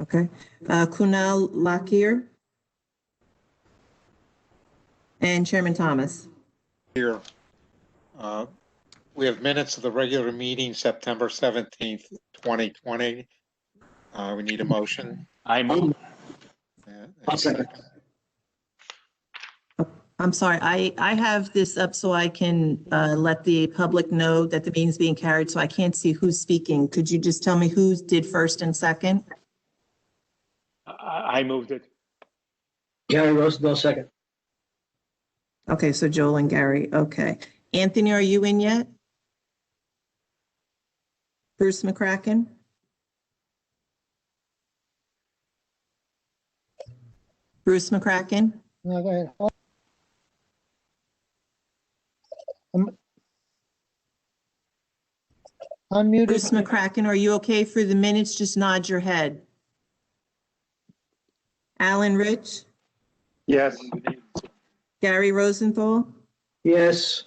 Okay. Kunal Lakir and Chairman Thomas. Here. We have minutes of the regular meeting, September 17th, 2020. We need a motion. I move. And I'll second. I'm sorry, I have this up so I can let the public know that the meeting's being carried, so I can't see who's speaking. Could you just tell me who did first and second? I moved it. Gary Rosenthal, second. Okay, so Joel and Gary, okay. Anthony, are you in yet? Bruce McCracken? Bruce McCracken? No, go ahead. Unmuted. Bruce McCracken, are you okay for the minutes? Just nod your head. Alan Rich? Yes. Gary Rosenthal? Yes.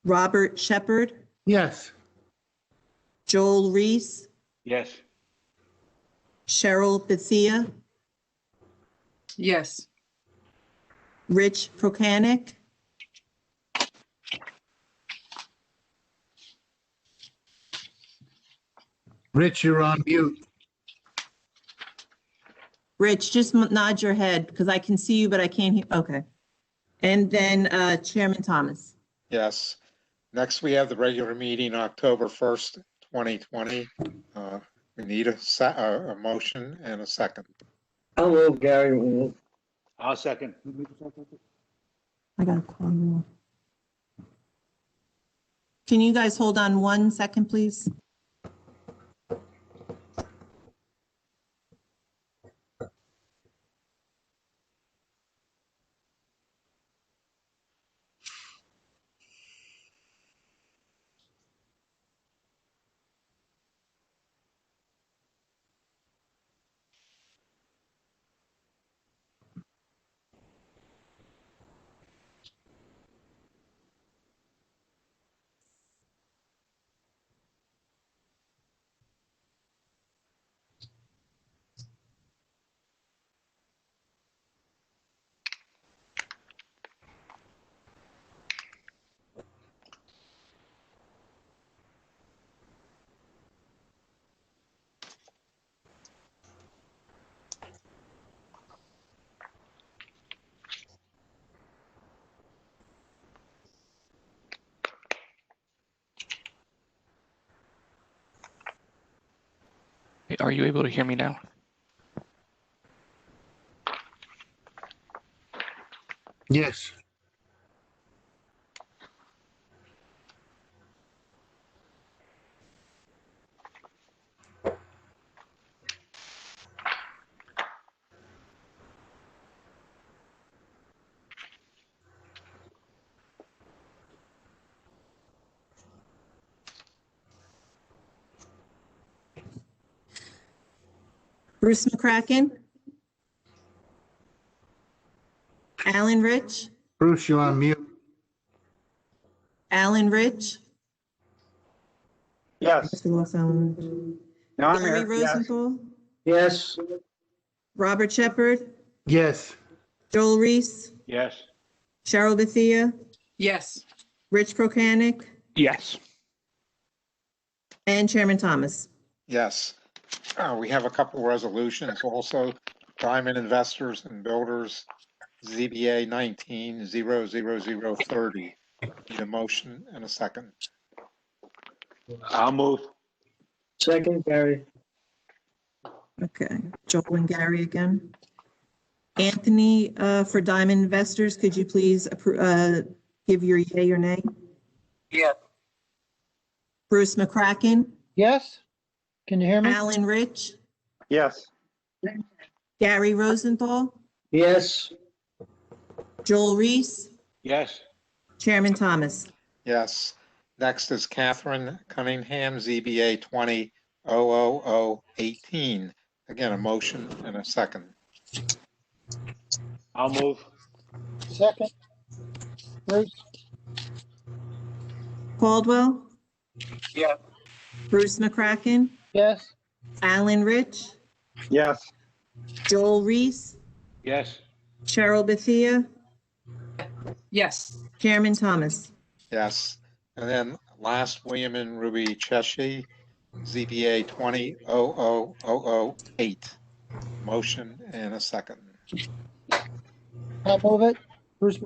Robert Shepherd? Yes. Joel Reese? Yes. Cheryl Bethia? Yes. Rich Prokanic? Rich, you're on mute. Rich, just nod your head because I can see you, but I can't hear. Okay. And then Chairman Thomas. yes. Next, we have the regular meeting, October 1st, 2020. We need a motion and a second. I'll move, Gary. I'll second. I got a call you. Can you guys hold on 1 second, please? Are you able to hear me now? Yes. Bruce McCracken? Alan Rich? Bruce, you're on mute. Alan Rich? Yes. We lost Alan Rich. No, I'm Gary here. Yes. Rosenthal? Yes. Robert Shepherd? Yes. Joel Reese? Yes. Cheryl Bethia? Yes. Rich Prokanic? Yes. And Chairman Thomas. Yes. We have a couple of resolutions also. Diamond Investors and Builders, ZBA 19-00030. Need a motion and a second. I'll move. Second, Gary. Okay, Joel and Gary again. Anthony, for Diamond Investors, could you please give your yay or nay? Yeah. Bruce McCracken? Yes. Can you hear me? Alan Rich? Yes. Gary Rosenthal? Yes. Joel Reese? Yes. Chairman Thomas. Yes. Next is Catherine Cunningham, ZBA 20-00018. Again, a motion and a second. I'll move. Second. Bruce? Caldwell? Yeah. Bruce McCracken? Yes. Alan Rich? Yes. Joel Reese, Yes. Cheryl Bethia, Yes. Chairman Thomas. Yes. And then last, William and Ruby Cheshi, ZBA 20-00008. Motion and a second. I'll move it. Bruce,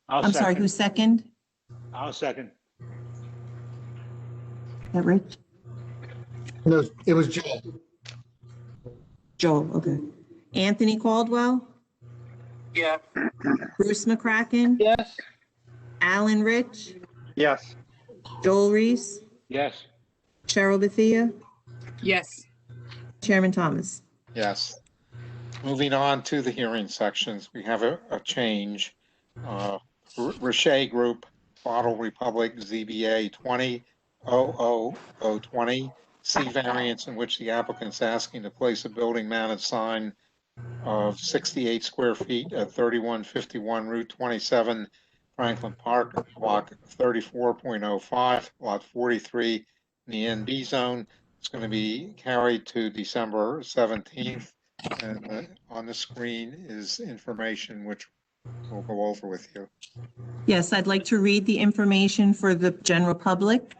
I'll I'm sorry, who's second? I'll second. Is that Rich? no, it was Joel. Joel, okay. Anthony Caldwell, Yeah. Bruce McCracken, Yes. Alan Rich, Yes. Joel Reese, Yes. Cheryl Bethia, Yes. Chairman Thomas. Yes. Moving on to the hearing sections, we have a change. Richer Group, Bottle Republic, ZBA 20-00020, C variance in which the applicant's asking to place a building mounted sign of 68 square feet at 3151 Route 27, Franklin Park, block 34.05, lot 43, in the NB zone. It's going to be carried to December 17th. And on the screen is information which we'll go over with you. Yes, I'd like to read the information for the general public.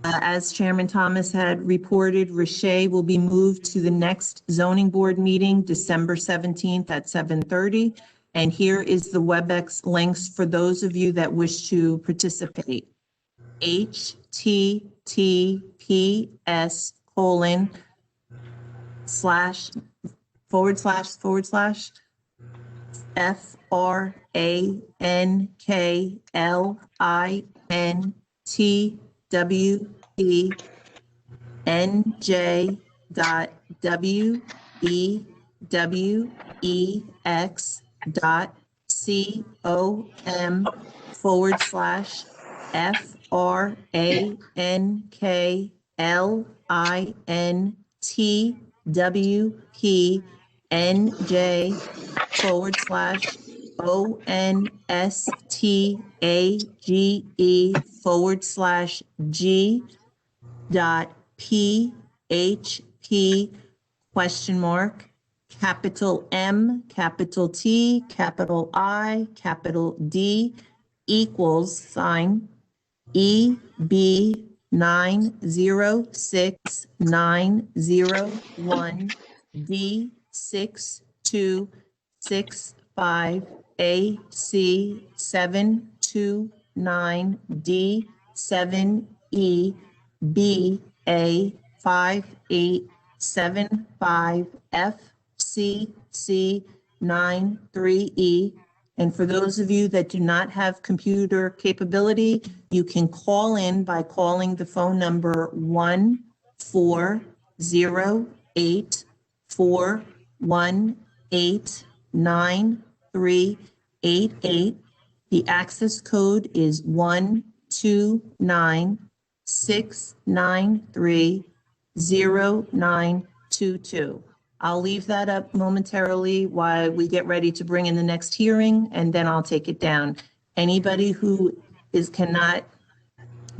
As Chairman Thomas had reported, Richer will be moved to the next zoning board meeting, December 17th at 7:30. And here is the WebEx links for those of you that wish to participate. FRANKLIN/FRANKLIN/FRANKLIN/FRANKLIN/FRANKLIN/FRANKLIN/FORWARD/FRANKLIN/ONSTAGE/ONSTAGE/ONSTAGE/ONSTAGE capital M, capital T, capital I, capital D, equals sign EB906990729DC7E. And for those of you that do not have computer capability, you can call in by calling the phone number 1-408-418-9388. The access code is 129-693-0922. I'll leave that up momentarily while we get ready to bring in the next hearing, and then I'll take it down. Anybody who cannot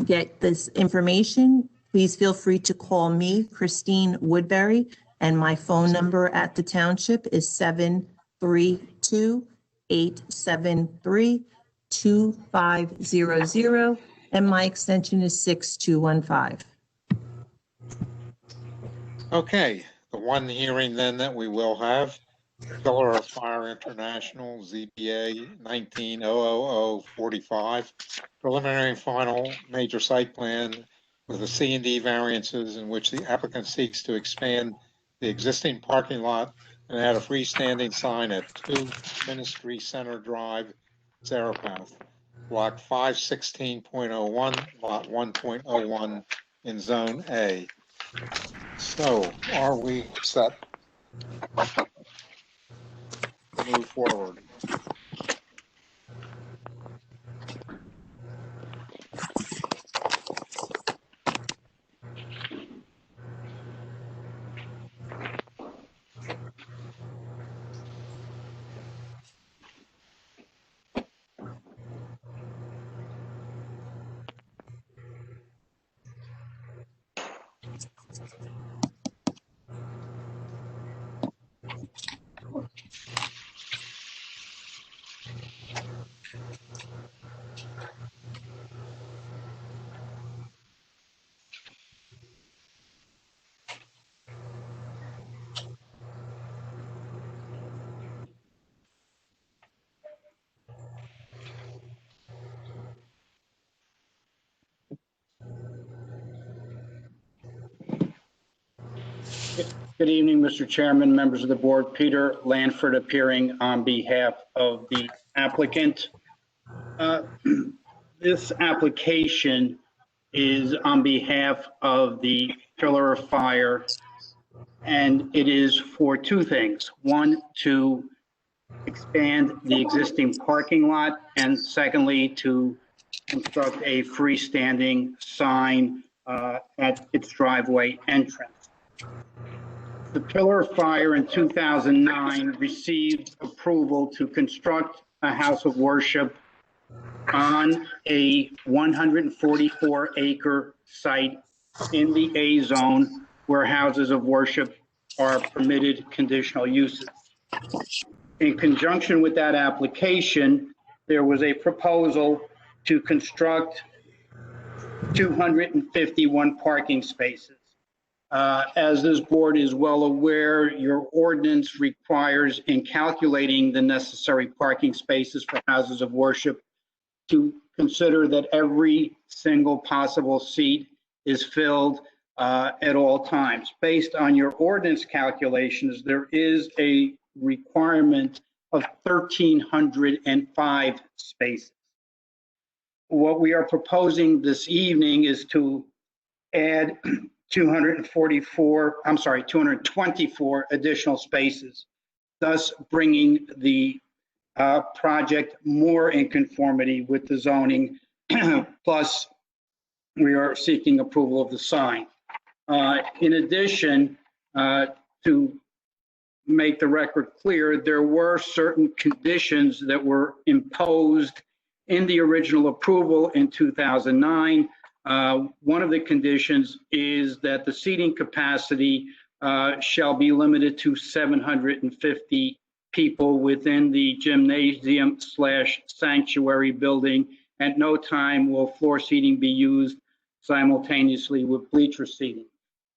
get this information, please feel free to call me, Christine Woodbury, and my phone number at the township is 732-873-2500, and my extension is 6215. Okay, the one hearing then that we will have, Pillar of Fire International, ZBA 19-00045, preliminary and final major site plan with the C and D variances in which the applicant seeks to expand the existing parking lot and add a freestanding sign at 2 Ministry Center Drive, Zarapath, block 516.01, lot 1.01 in Zone A. So are we set to move forward? Good evening, Mr. Chairman, members of the board. Peter Lanford appearing on behalf of the applicant. This application is on behalf of the Pillar of Fire, and it is for two things. One, to expand the existing parking lot, and secondly, to construct a freestanding sign at its driveway entrance. The Pillar of Fire in 2009 received approval to construct a house of worship on a 144-acre site in the A zone where houses of worship are permitted conditional uses. In conjunction with that application, there was a proposal to construct 251 parking spaces. As this board is well aware, your ordinance requires, in calculating the necessary parking spaces for houses of worship, to consider that every single possible seat is filled at all times. Based on your ordinance calculations, there is a requirement of 1,305 spaces. What we are proposing this evening is to add 224 additional spaces, thus bringing the project more in conformity with the zoning. Plus, we are seeking approval of the sign. In addition, to make the record clear, there were certain conditions that were imposed in the original approval in 2009. One of the conditions is that the seating capacity shall be limited to 750 people within the gymnasium/sanctuary building. At no time will floor seating be used simultaneously with bleacher seating.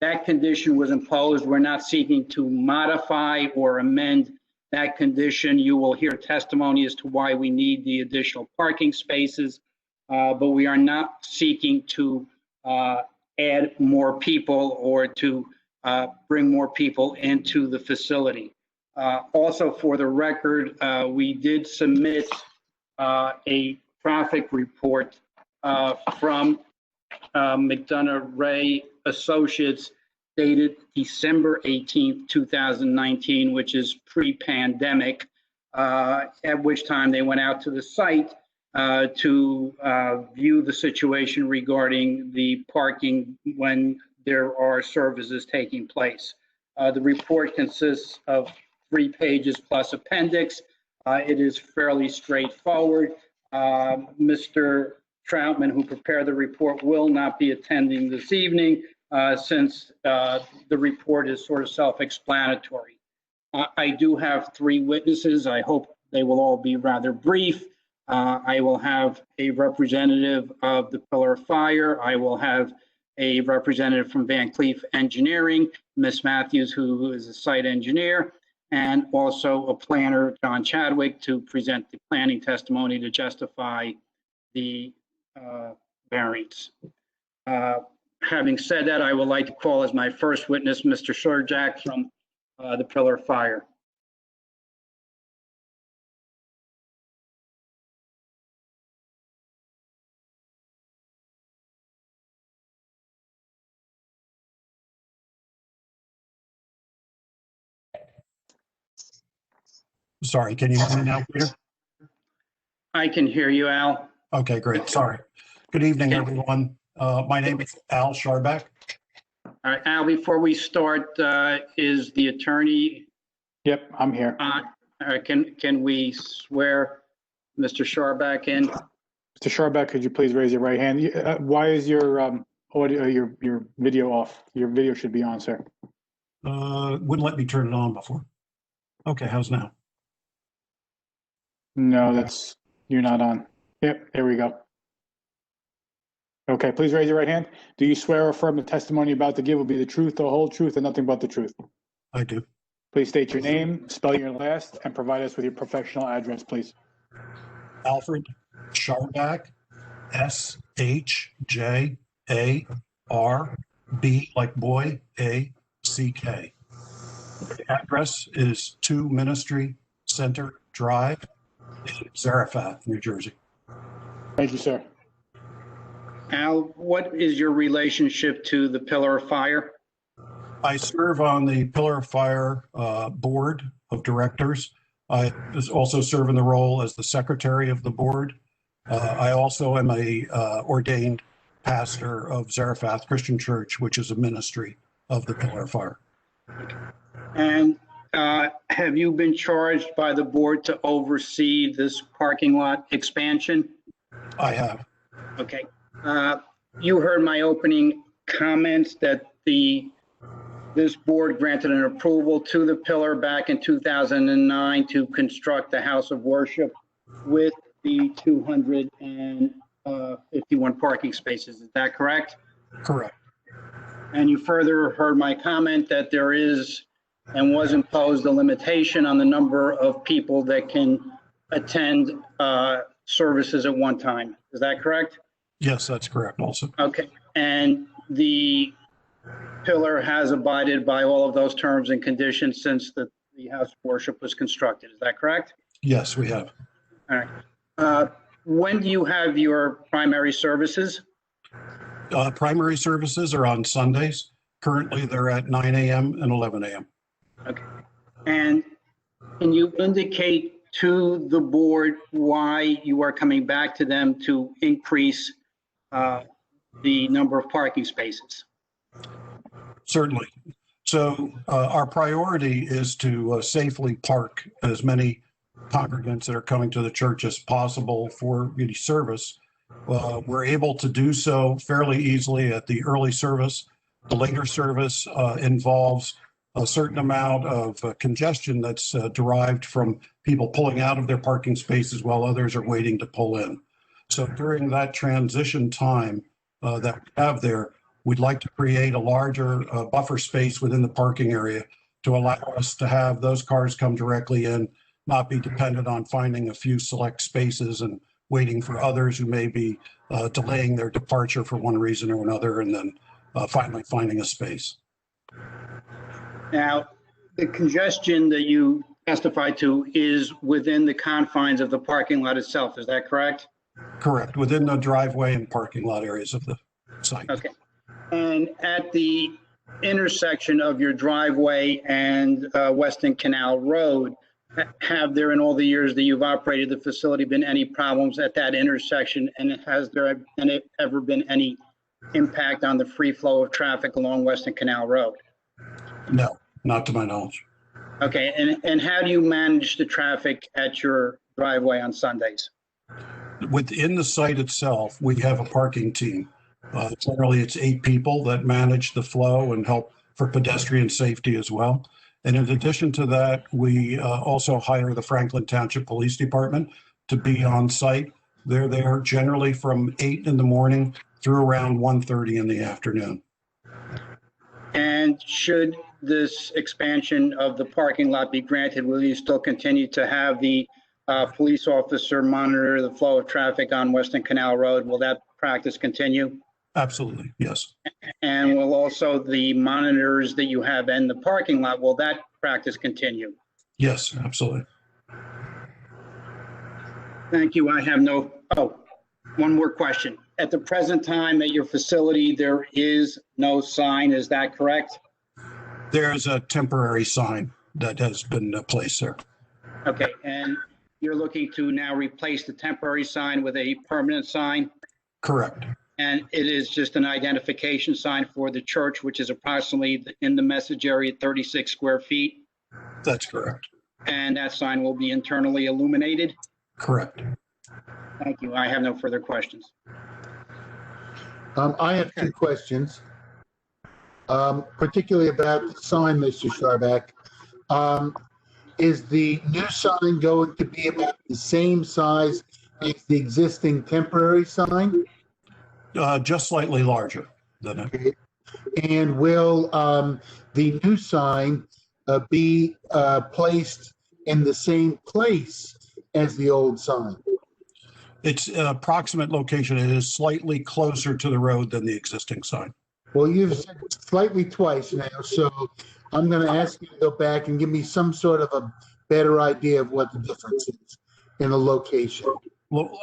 That condition was imposed. We're not seeking to modify or amend that condition. You will hear testimony as to why we need the additional parking spaces, but we are not seeking to add more people or to bring more people into the facility. Also, for the record, we did submit a traffic report from McDonough Ray Associates dated December 18th, 2019, which is pre-pandemic, at which time they went out to the site to view the situation regarding the parking when there are services taking place. The report consists of 3 pages plus appendix. It is fairly straightforward. Mr. Troutman, who prepared the report, will not be attending this evening since the report is sort of self-explanatory. I do have 3 witnesses. I hope they will all be rather brief. I will have a representative of the Pillar of Fire. I will have a representative from Van Cleef Engineering, Ms. Matthews, who is a site engineer, and also a planner, John Chadwick, to present the planning testimony to justify the variance. Having said that, I would like to call as my first witness Mr. Shurjak from the Pillar of Fire. Sorry, can you hear me now, Peter? I can hear you, Al. Okay, great. Sorry. Good evening, everyone. My name is Al Sharback. All right, Al, before we start, is the attorney? Yep, I'm here. All right, can we swear Mr. Sharback in? Mr. Sharback, could you please raise your right hand? Why is your audio, your video off. Your video should be on, sir. Wouldn't let me turn it on before. Okay, how's now? No, you're not on. Yep, there we go. Okay, please raise your right hand. Do you swear or affirm the testimony you're about to give will be the truth, the whole truth, and nothing but the truth? I do. Please state your name, spell your last, and provide us with your professional address, please. Alfred Sharback, SHJARB, like boy, ACK. The address is 2 Ministry Center Drive in Zarephath, New Jersey. Thank you, sir. Al, what is your relationship to the Pillar of Fire? I serve on the Pillar of Fire Board of Directors. I also serve in the role as the secretary of the board. I also am a ordained pastor of Zarephath Christian Church, which is a ministry of the Pillar of Fire. And have you been charged by the board to oversee this parking lot expansion? I have. Okay. You heard my opening comments that this board granted an approval to the Pillar back in 2009 to construct the house of worship with the 251 parking spaces. Is that correct? Correct. And you further heard my comment that there is and was imposed a limitation on the number of people that can attend services at one time. Is that correct? Yes, that's correct also. Okay. And the Pillar has abided by all of those terms and conditions since the house of worship was constructed. Is that correct? Yes, we have. All right. When do you have your primary services? Primary services are on Sundays. Currently, they're at 9 a.m. and 11 a.m. Okay. And can you indicate to the board why you are coming back to them to increase the number of parking spaces? Certainly. So our priority is to safely park as many congregants that are coming to the church as possible for any service. We're able to do so fairly easily at the early service. The later service involves a certain amount of congestion that's derived from people pulling out of their parking spaces while others are waiting to pull in. So during that transition time that we have there, we'd like to create a larger buffer space within the parking area to allow us to have those cars come directly in, not be dependent on finding a few select spaces and waiting for others who may be delaying their departure for one reason or another, and then finally finding a space. Now, the congestion that you testified to is within the confines of the parking lot itself. Is that correct? Correct, within the driveway and parking lot areas of the site. Okay. And at the intersection of your driveway and Weston Canal Road, have there in all the years that you've operated the facility been any problems at that intersection? And has there ever been any impact on the free flow of traffic along Weston Canal Road? No, not to my knowledge. Okay. And how do you manage the traffic at your driveway on Sundays? Within the site itself, we have a parking team. Generally, it's 8 people that manage the flow and help for pedestrian safety as well. And in addition to that, we also hire the Franklin Township Police Department to be on site. They're there generally from 8 in the morning through around 1:30 in the afternoon. And should this expansion of the parking lot be granted, will you still continue to have the police officer monitor the flow of traffic on Weston Canal Road? Will that practice continue? Absolutely, yes. And will also the monitors that you have in the parking lot, will that practice continue? Yes, absolutely. Thank you. I have one more question. At the present time at your facility, there is no sign, is that correct? There's a temporary sign that has been placed there. Okay, and you're looking to now replace the temporary sign with a permanent sign? Correct. And it is just an identification sign for the church, which is approximately in the message area, 36 square feet? That's correct. And that sign will be internally illuminated? Correct. Thank you. I have no further questions. I have two questions, particularly about the sign, Mr. Starback. Is the new sign going to be about the same size as the existing temporary sign? Just slightly larger than it. And will the new sign be placed in the same place as the old sign? Its approximate location is slightly closer to the road than the existing sign. Well, you've said slightly twice now, so I'm going to ask you to go back and give me some sort of a better idea of what the difference is in the location. Well,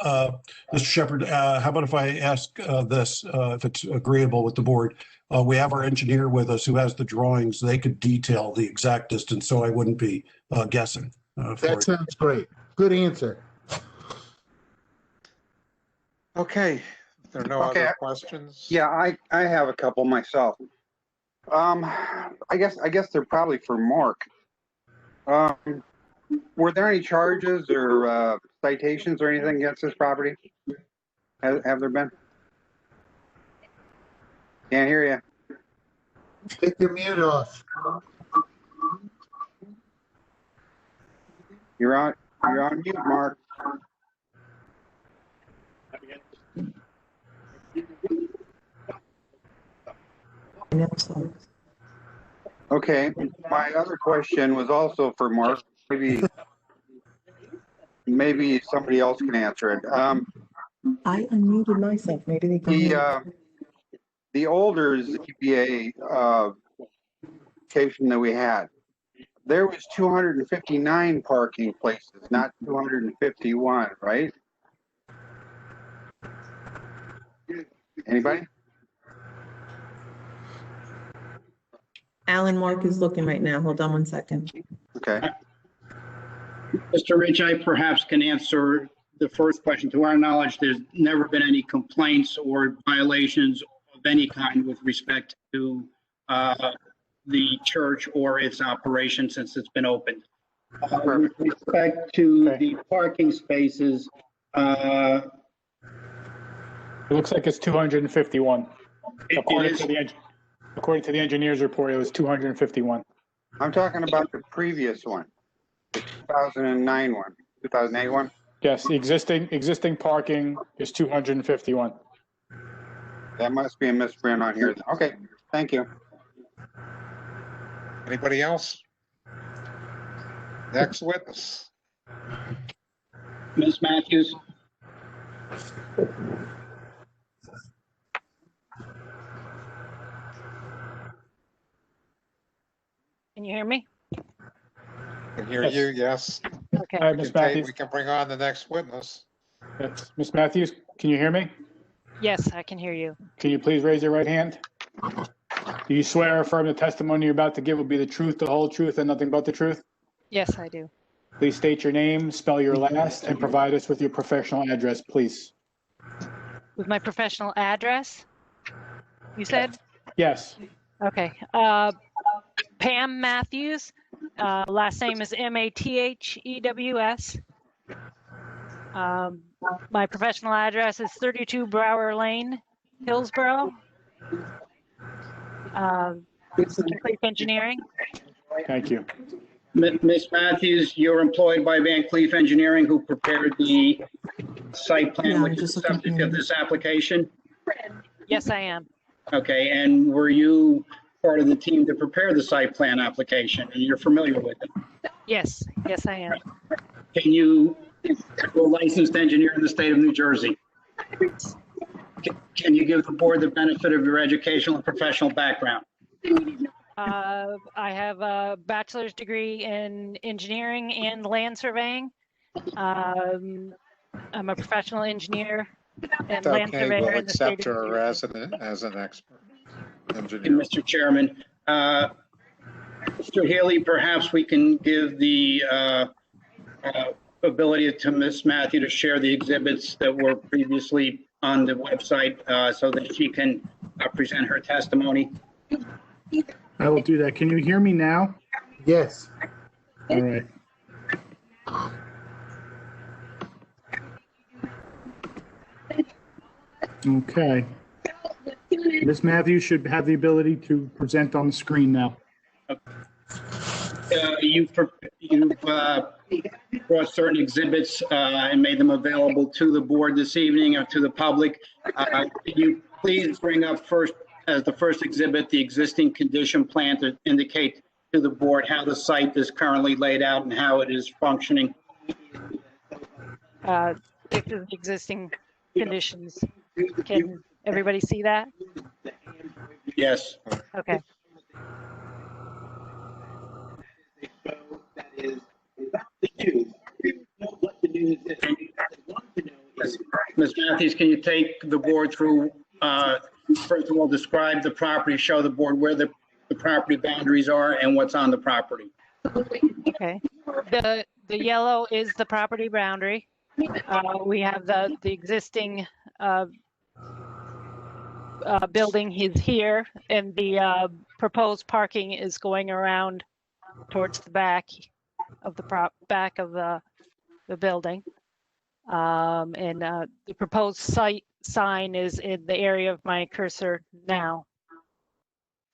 Mr. Shepherd, how about if I ask this, if it's agreeable with the board? We have our engineer with us who has the drawings. They could detail the exact distance, so I wouldn't be guessing. That sounds great. Good answer. Okay, if there are no Okay. other questions? Yeah, I have a couple myself. I guess they're probably for Mark. Were there any charges or citations or anything against this property? Have there been? Can't hear you. Take your mute off. You're on mute, Mark. Okay, my other question was also for Mark. Maybe somebody else can answer it. I unmuted myself. Maybe they can. The older ZBA location that we had, there was 259 parking places, not 251, right? Anybody? Alan Mark is looking right now. Hold on one second. Okay. Mr. Rich, I perhaps can answer the first question. To our knowledge, there's never been any complaints or violations of any kind with respect to the church or its operation since it's been opened. With respect to the parking spaces, It looks like it's 251. According to the engineer's report, it was 251. I'm talking about the previous one, the 2009 one, 2008 one. Yes, the existing parking is 251. That must be a misprint on here. Okay, thank you. Anybody else? Next witness. Ms. Matthews? Can you hear me? I can hear you, yes. Okay. All right, Ms. Matthews. We can bring on the next witness. Yes. Ms. Matthews, can you hear me? Yes, I can hear you. Can you please raise your right hand? Do you swear or affirm the testimony you're about to give will be the truth, the whole truth, and nothing but the truth? Yes, I do. Please state your name, spell your last, and provide us with your professional address, please. With my professional address, you said? Yes. Okay. Pam Matthews. Last name is Mathews. My professional address is 32 Brower Lane, Hillsborough. Cleef Engineering. Thank you. Ms. Matthews, you're employed by Van Cleef Engineering, who prepared the site plan, Yeah, I'm which is just the looking subject for of this application? Yes, I am. Okay, and were you part of the team to prepare the site plan application, and you're familiar with it? Yes, yes, I am. Can you, a licensed engineer in the state of New Jersey, can you give the board the benefit of your educational and professional background? I have a bachelor's degree in engineering and land surveying. I'm a professional engineer and land Okay, surveyor we'll in the state accept of New her Jersey. as an expert engineer. Mr. Chairman, Mr. Haley, perhaps we can give the ability to Ms. Matthew to share the exhibits that were previously on the website so that she can present her testimony. I will do that. Can you hear me now? Yes. All right. Okay. Ms. Matthews should have the ability to present on the screen now. You've brought certain exhibits and made them available to the board this evening or to the public. Can you please bring up first, as the first exhibit, the existing condition plan to indicate to the board how the site is currently laid out and how it is functioning? This is the existing conditions. Can everybody see that? Yes. Okay. Ms. Matthews, can you take the board through, first of all, describe the property, show the board where the property boundaries are and what's on the property? Okay. The yellow is the property boundary. We have the existing building is here, and the proposed parking is going around towards the back of the back of the building. And the proposed site sign is in the area of my cursor now.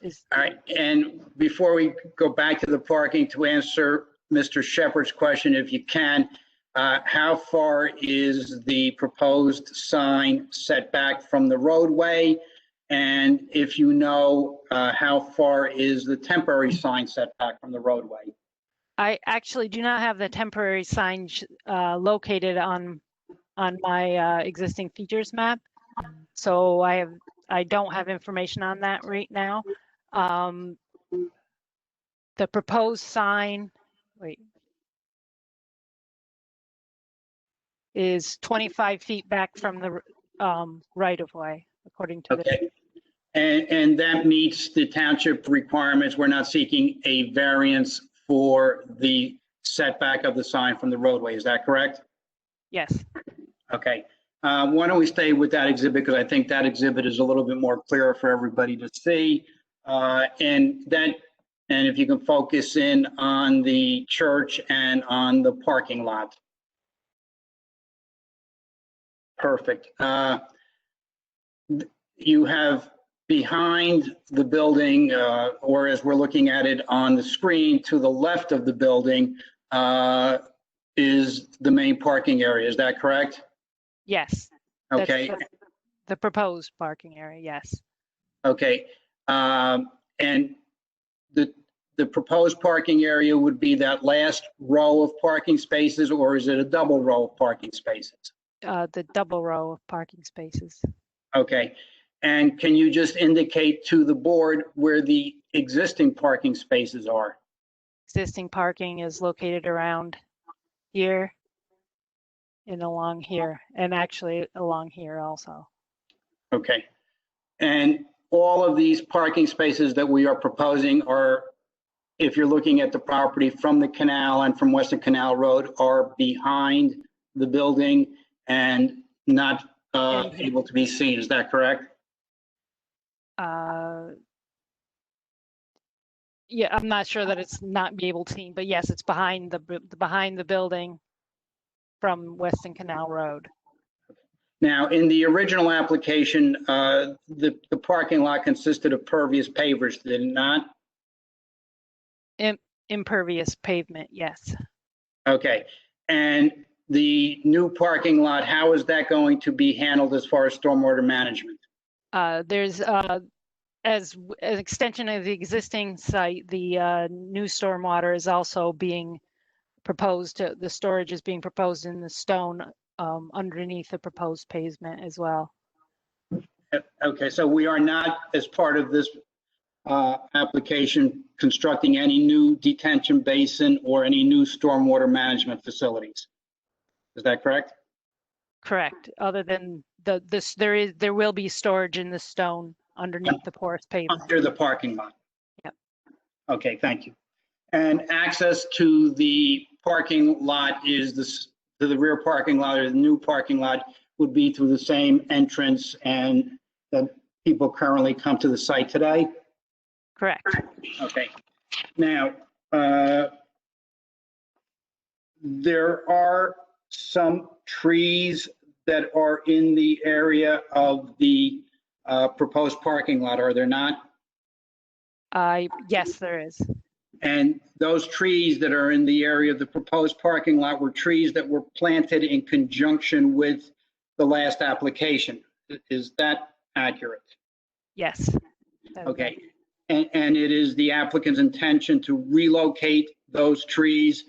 All right, and before we go back to the parking, to answer Mr. Shepherd's question, if you can, how far is the proposed sign set back from the roadway? And if you know, how far is the temporary sign set back from the roadway? I actually do not have the temporary sign located on my existing features map, so I don't have information on that right now. The proposed sign, is 25 feet back from the right of way, according to Okay. And that meets the township requirements. We're not seeking a variance for the setback of the sign from the roadway. Is that correct? Yes. Okay. Why don't we stay with that exhibit, because I think that exhibit is a little bit more clear for everybody to see. And if you can focus in on the church and on the parking lot. Perfect. You have behind the building, or as we're looking at it on the screen to the left of the building, is the main parking area. Is that correct? Yes. Okay. That's the proposed parking area, yes. Okay. And the proposed parking area would be that last row of parking spaces, or is it a double row of parking spaces? The double row of parking spaces. Okay. And can you just indicate to the board where the existing parking spaces are? Existing parking is located around here and along here, and actually along here also. Okay. And all of these parking spaces that we are proposing are, if you're looking at the property from the canal and from Western Canal Road, are behind the building and not able to be seen. Is that correct? Yeah, I'm not sure that it's not be able to see, but yes, it's behind the building from Western Canal Road. Now, in the original application, the parking lot consisted of pervious pavers, did it not? Impervious pavement, yes. Okay. And the new parking lot, how is that going to be handled as far as stormwater management? There's as an extension of the existing site, the new stormwater is also being proposed. The storage is being proposed in the stone underneath the proposed pavement as well. Okay, so we are not, as part of this application, constructing any new detention basin or any new stormwater management facilities. Is that correct? Correct. Other than there will be storage in the stone underneath the porous pavement. Under the parking lot. Yep. Okay, thank you. And access to the parking lot to the rear parking lot or the new parking lot would be through the same entrance and that people currently come to the site today? Correct. Okay. Now, there are some trees that are in the area of the proposed parking lot, are there not? Yes, there is. And those trees that are in the area of the proposed parking lot were trees that were planted in conjunction with the last application. Is that accurate? Yes. Okay. And it is the applicant's intention to relocate those trees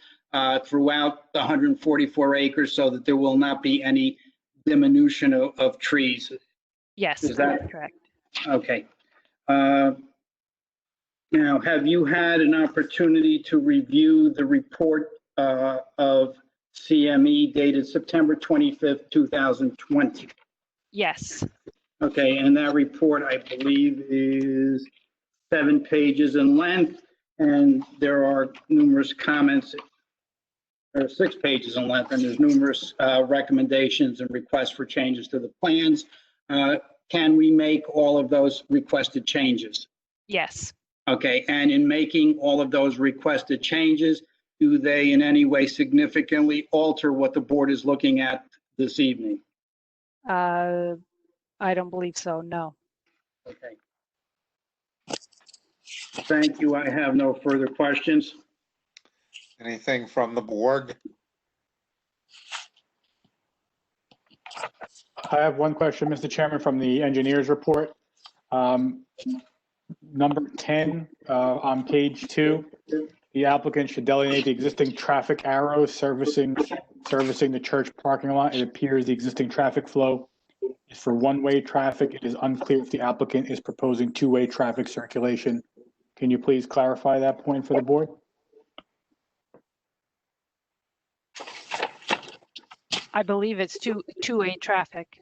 throughout the 144 acres so that there will not be any diminution of trees. Yes, Is that's that correct. okay? Now, have you had an opportunity to review the report of CME dated September 25th, 2020? Yes. Okay, and that report, I believe, is 7 pages in length, and there are numerous comments. There are 6 pages in length, and there's numerous recommendations and requests for changes to the plans. Can we make all of those requested changes? Yes. Okay, and in making all of those requested changes, do they in any way significantly alter what the board is looking at this evening? I don't believe so, no. Okay. Thank you. I have no further questions. Anything from the board? I have one question, Mr. Chairman, from the engineer's report. Number 10, on page 2, the applicant should delineate the existing traffic arrows servicing the church parking lot. It appears the existing traffic flow is for one-way traffic. It is unclear if the applicant is proposing two-way traffic circulation. Can you please clarify that point for the board? I believe it's two-way traffic.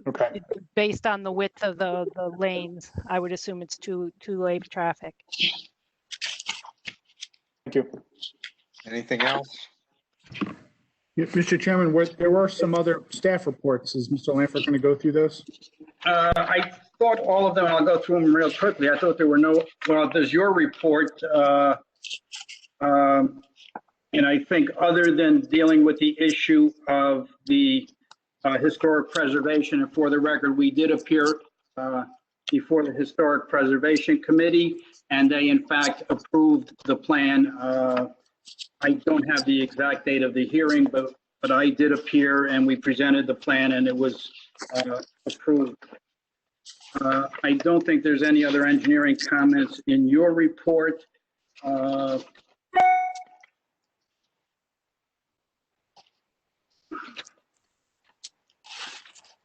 Okay, Based on the width of the lanes, I would assume it's two-way traffic. thank you. Anything else? Yeah, Mr. Chairman, there were some other staff reports. Is Mr. Lanford going to go through those? I thought all of them, I'll go through them real quickly. I thought there were no, well, there's your report. And I think other than dealing with the issue of the historic preservation, and for the record, we did appear before the Historic Preservation Committee, and they in fact approved the plan. I don't have the exact date of the hearing, but I did appear and we presented the plan and it was approved. I don't think there's any other engineering comments in your report.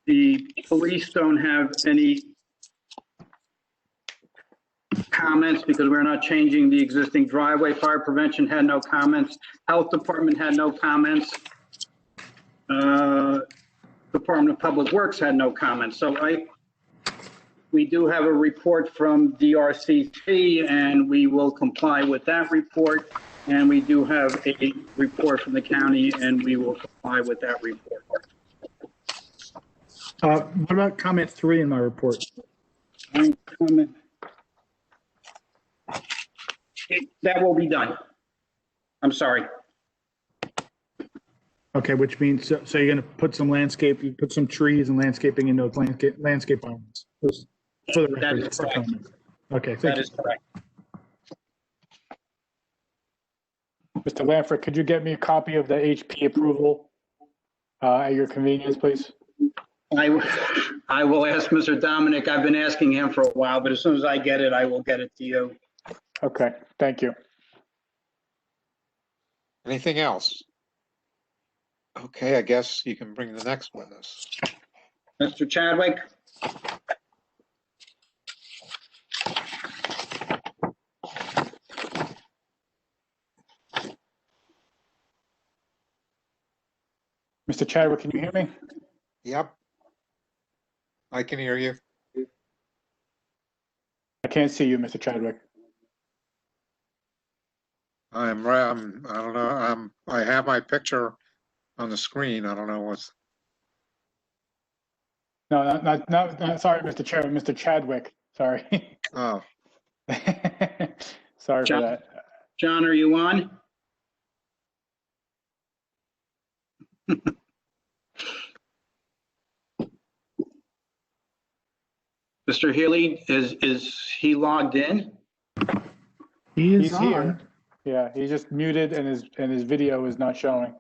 The police don't have any comments because we're not changing the existing driveway. Fire prevention had no comments. Health department had no comments. Department of Public Works had no comments. So we do have a report from DRCC and we will comply with that report. And we do have a report from the county and we will comply with that report. What about comment 3 in my report? Comment. That will be done. I'm sorry. Okay, which means, so you're going to put some landscape, you put some trees and landscaping in those landscape islands. For the record, That is correct. Okay, That thank is you. correct. Mr. Lanford, could you get me a copy of the HP approval at your convenience, please? I will ask Mr. Dominic. I've been asking him for a while, but as soon as I get it, I will get it to you. Okay, thank you. Anything else? Okay, I guess you can bring the next witness. Mr. Chadwick? Mr. Chadwick, can you hear me? Yep. I can hear you. I can't see you, Mr. Chadwick. I don't know, I have my picture on the screen. I don't know what's, No, not sorry, Mr. Chairman, Mr. Chadwick, sorry. oh, Sorry for that. John, are you on? Mr. Healy, is he logged in? He is He's here. Yeah, he's just muted and his video is not showing.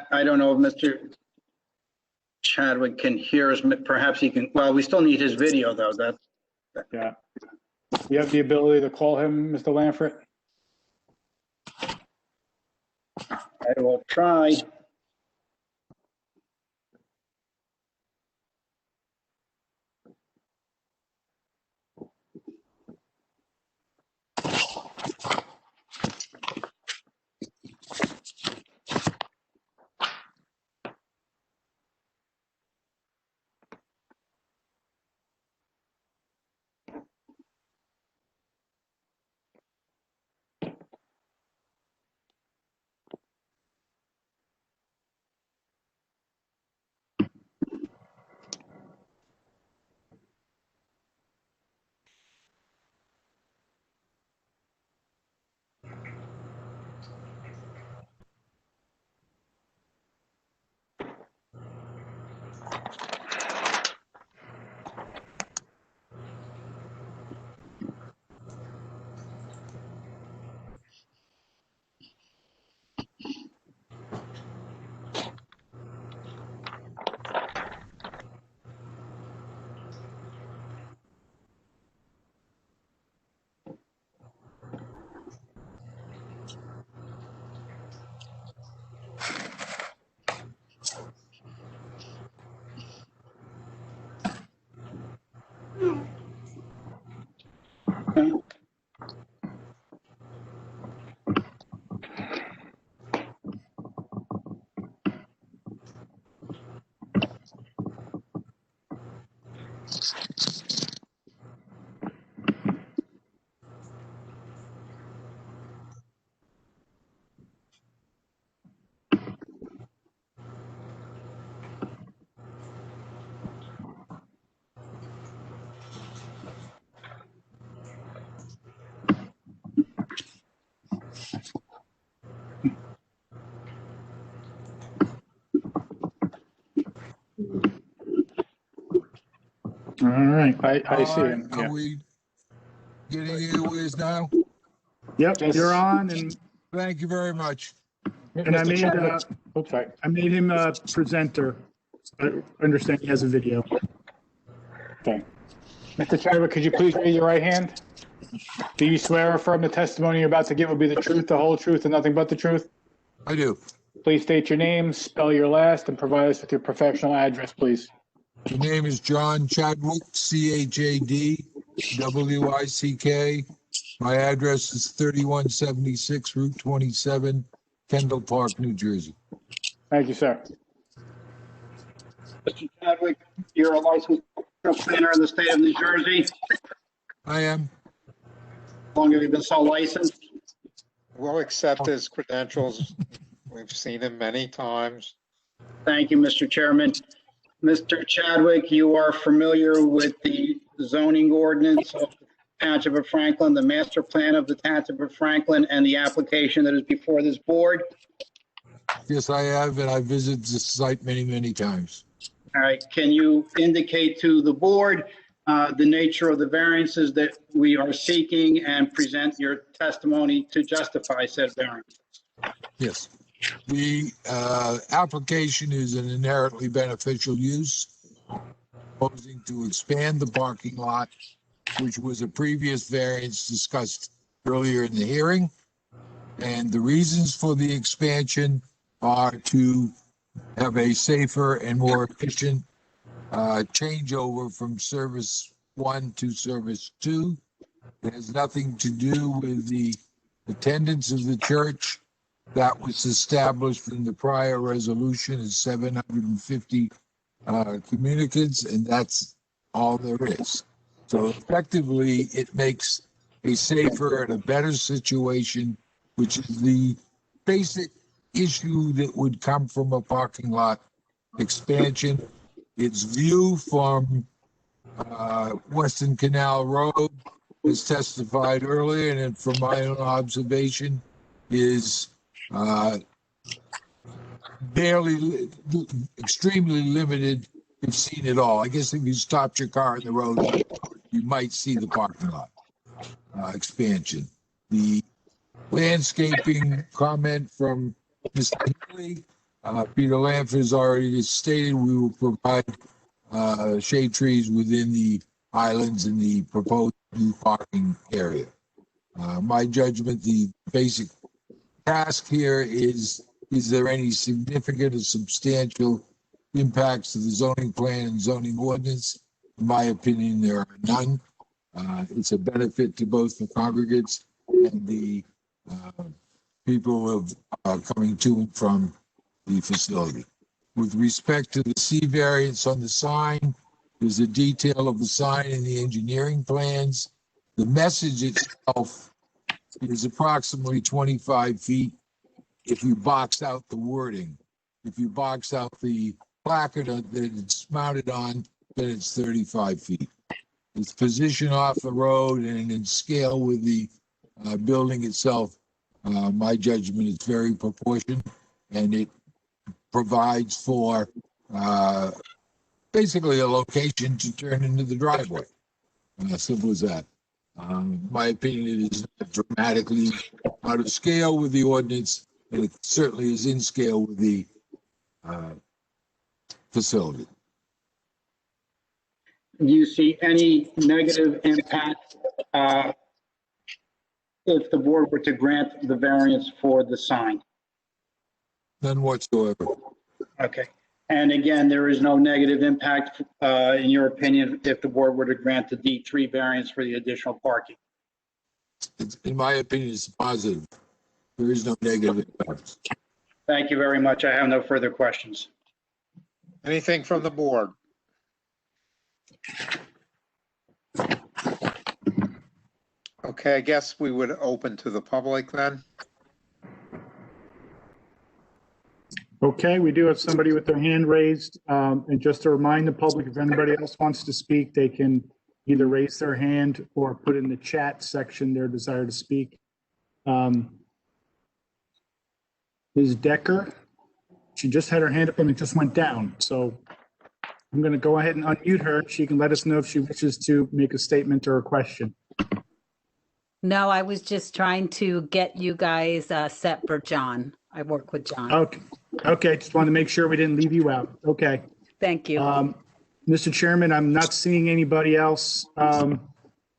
I don't know if Mr. Chadwick can hear us. Perhaps he can. Well, we still need his video, though. Yeah. You have the ability to call him, Mr. Lanford? I will try. All right, I see him. Are Yeah. we getting airways now? Yep, Yes. you're on, and Thank you very much. I Mr. made Chadwick, oops, sorry. I made him a presenter. I understand he has a video. Okay. Mr. Chadwick, could you please raise your right hand? Do you swear or affirm the testimony you're about to give will be the truth, the whole truth, and nothing but the truth? I do. Please state your name, spell your last, and provide us with your professional address, please. The name is John Chadwick, CHADWICK. My address is 3176 Route 27, Kendall Park, New Jersey. Thank you, sir. Mr. Chadwick, you're a licensed planner in the state of New Jersey. I am. How long have you been so licensed? We'll accept his credentials. We've seen him many times. Thank you, Mr. Chairman. Mr. Chadwick, you are familiar with the zoning ordinance of the Township of Franklin, the master plan of the Township of Franklin, and the application that is before this board? Yes, I have, and I visited the site many, many times. All right, can you indicate to the board the nature of the variances that we are seeking and present your testimony to justify said variance? Yes. The application is an inherently beneficial use, proposing to expand the parking lot, which was a previous variance discussed earlier in the hearing. And the reasons for the expansion are to have a safer and more efficient changeover from service 1 to service 2. It has nothing to do with the attendance of the church. That was established in the prior resolution as 750 communicants, and that's all there is. So effectively, it makes a safer and a better situation, which is the basic issue that would come from a parking lot expansion. Its view from Western Canal Road, as testified earlier, and from my own observation, is extremely limited, if seen at all. I guess if you stopped your car in the road, you might see the parking lot expansion. The landscaping comment from Mr. Healy, Peter Lanford has already stated we will provide shade trees within the islands in the proposed new parking area. My judgment, the basic task here is there any significant or substantial impacts to the zoning plan and zoning ordinance? In my opinion, there are none. It's a benefit to both the congregants and the people coming to and from the facility. With respect to the C variance on the sign, there's a detail of the sign in the engineering plans. The message itself is approximately 25 feet if you box out the wording. If you box out the placard that it's mounted on, then it's 35 feet. It's positioned off the road and in scale with the building itself. My judgment is very proportioned, and it provides for basically a location to turn into the driveway. Simple as that. My opinion, it is not dramatically out of scale with the ordinance, and it certainly is in scale with the facility. Do you see any negative impact if the board were to grant the variance for the sign? None whatsoever. Okay. And again, there is no negative impact, in your opinion, if the board were to grant the D3 variance for the additional parking? In my opinion, it's positive. There is no negative impact. Thank you very much. I have no further questions. Anything from the board? Okay, I guess we would open to the public then. Okay, we do have somebody with their hand raised. And just to remind the public, if anybody else wants to speak, they can either raise their hand or put in the chat section their desire to speak. Ms. Decker, she just had her hand up and it just went down. So I'm going to go ahead and unmute her. She can let us know if she wishes to make a statement or a question. No, I was just trying to get you guys set for John. I work with John. Okay, just wanted to make sure we didn't leave you out. Okay. Thank you. Mr. Chairman, I'm not seeing anybody else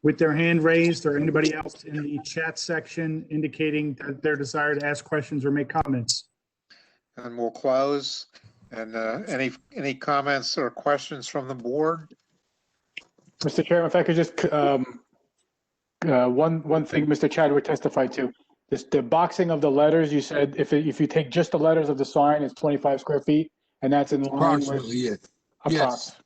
with their hand raised or anybody else in the chat section indicating that their desire to ask questions or make comments. And we'll close. And any comments or questions from the board? Mr. Chairman, if I could just, one thing Mr. Chadwick testified to. The boxing of the letters, you said if you take just the letters of the sign, it's 25 square feet, and that's in line Approximately, with, yes.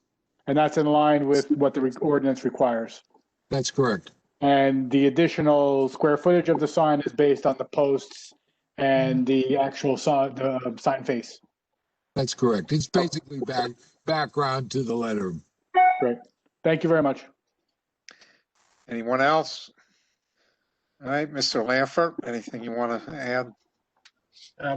And that's in line with what the ordinance requires. That's correct. And the additional square footage of the sign is based on the posts and the actual sign face. That's correct. It's basically background to the letter. Great. Thank you very much. Anyone else? All right, Mr. Lanford, anything you want to add?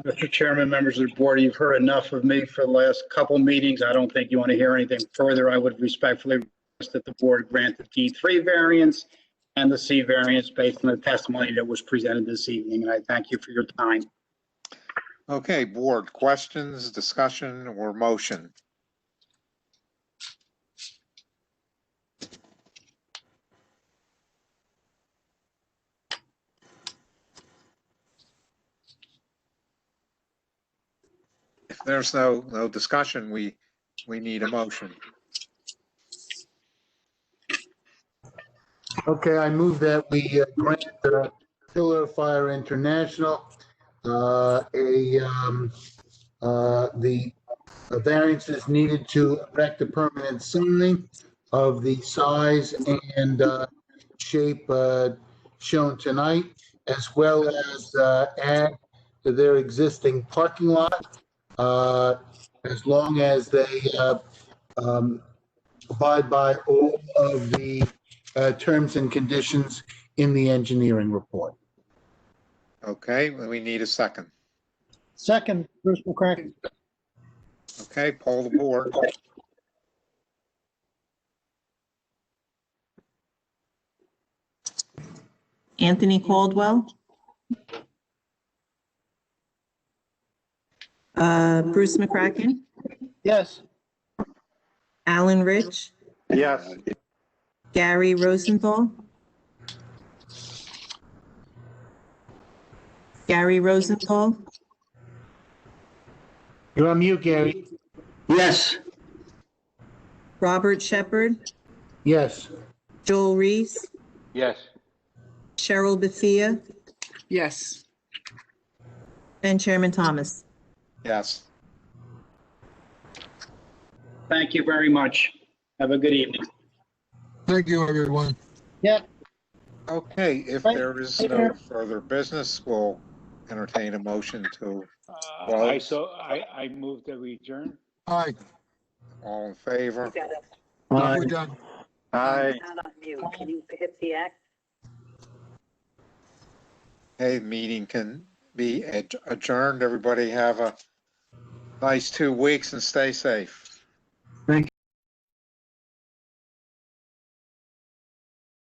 Mr. Chairman, members of the board, you've heard enough of me for the last couple meetings. I don't think you want to hear anything further. I would respectfully request that the board grant the D3 variance and the C variance based on the testimony that was presented this evening. And I thank you for your time. Okay, board, questions, discussion, or motion? If there's no discussion, we need a motion. Okay, I move that we grant Pillar Fire International the variances needed to erect a permanent sign of the size and shape shown tonight, as well as add to their existing parking lot, as long as they abide by all of the terms and conditions in the engineering report. Okay, we need a second. Second, Bruce McCracken. Okay, poll the board. Anthony Caldwell. Bruce McCracken. Yes. Alan Rich. Yes. Gary Rosenthal. Gary Rosenthal. You're on mute, Gary. Yes. Robert Shepherd. Yes. Joel Reese. Yes. Cheryl Bethia. Yes. And Chairman Thomas. Yes. Thank you very much. Have a good evening. Thank you, everyone. Yeah. Okay, if there is no further business, we'll entertain a motion to close. I move that we adjourn. Aye. All in favor? We're done. Aye. Not on mute. Can you hit the X? Okay, meeting can be adjourned. Everybody have a nice 2 weeks and stay safe.